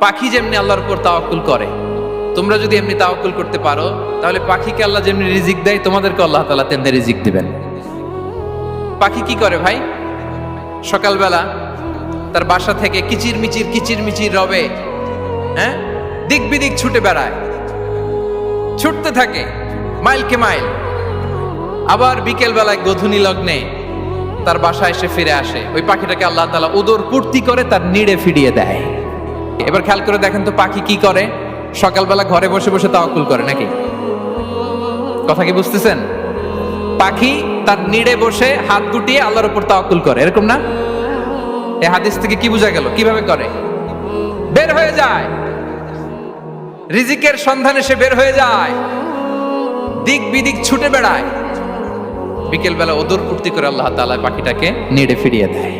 পাখি যেমনি আল্লাহর উপর তাওয়াক্কুল করে, তোমরা যদি এমনি তাওয়াক্কুল করতে পারো তাহলে পাখিকে আল্লাহ যেমনি রিজিক দেয় তোমাদেরকে আল্লাহ তাআলা তেমনি রিজিক দিবেন। পাখি কি করে ভাই? সকালবেলা তার বাসা থেকে কিচির মিচির রবে, হ্যাঁ, দিক বিদিক ছুটে বেড়ায়, ছুটতে থাকে মাইলকে মাইল। আবার বিকেল বেলায় গোধূলি লগ্নে তার বাসায় এসে ফিরে আসে। ওই পাখিটাকে আল্লাহ তাআলা উদর পূর্তি করে তার নিড়ে ফিরিয়ে দেয়। এবার খেয়াল করে দেখেন তো পাখি কি করে? সকালবেলা ঘরে বসে বসে তাওয়াক্কুল করে নাকি? কথা কি বুঝতেছেন? পাখি তার নিড়ে বসে হাত গুটিয়ে আল্লাহর উপর তাওয়াক্কুল করে, এরকম না? এই হাদিস থেকে কি বোঝা গেল? কিভাবে করে? বের হয়ে যায়, রিজিকের সন্ধানে সে বের হয়ে যায়, দিক বিদিক ছুটে বেড়ায়, বিকেল বেলা ওদর পূর্তি করে আল্লাহ তাআলা পাখিটাকে নিড়ে ফিরিয়ে দেয়।